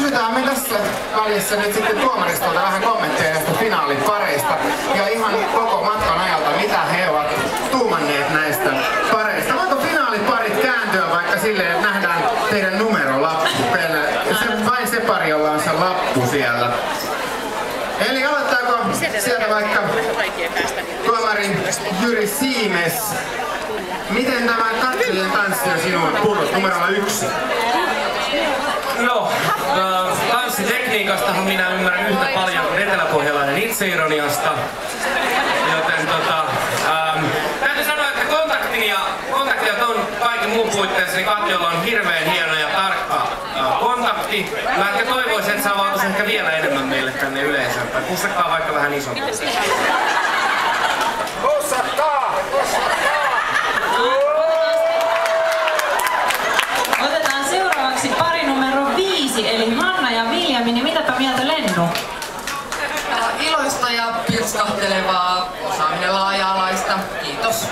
kysytään me tässä välissä nyt sitten tuomaristolta vähän kommentteja näistä finaalipareista ja ihan koko matkan ajalta, mitä he ovat tuumanneet näistä pareista. Voiko finaaliparit kääntyä vaikka silleen, että nähdään teidän numerolappu? Vain se pari, jolla on se lappu siellä. Eli aloittaako sieltä vaikka tuomari Jyri Siimes? Miten tämä katsojien tanssi on sinun purrut numerolla 1? No, tanssitekniikastahan minä ymmärrän yhtä paljon kuin eteläpohjalainen itseironiasta. Joten täytyy sanoa, että kontaktia on kaiken muun puitteissa, niin Katjolla on hirveän hieno ja tarkka kontakti. Mä ehkä toivoisin, että sä avautuisi ehkä vielä enemmän meille tänne yleisöön. Pussakkaa vaikka vähän isommin. Pussakkaa! Otetaan seuraavaksi pari numero 5, eli Hanna ja Viljami, niin mitäpä mieltä Lennu? Iloista ja pirskahtelevaa, osaaminen laaja-alaista. Kiitos.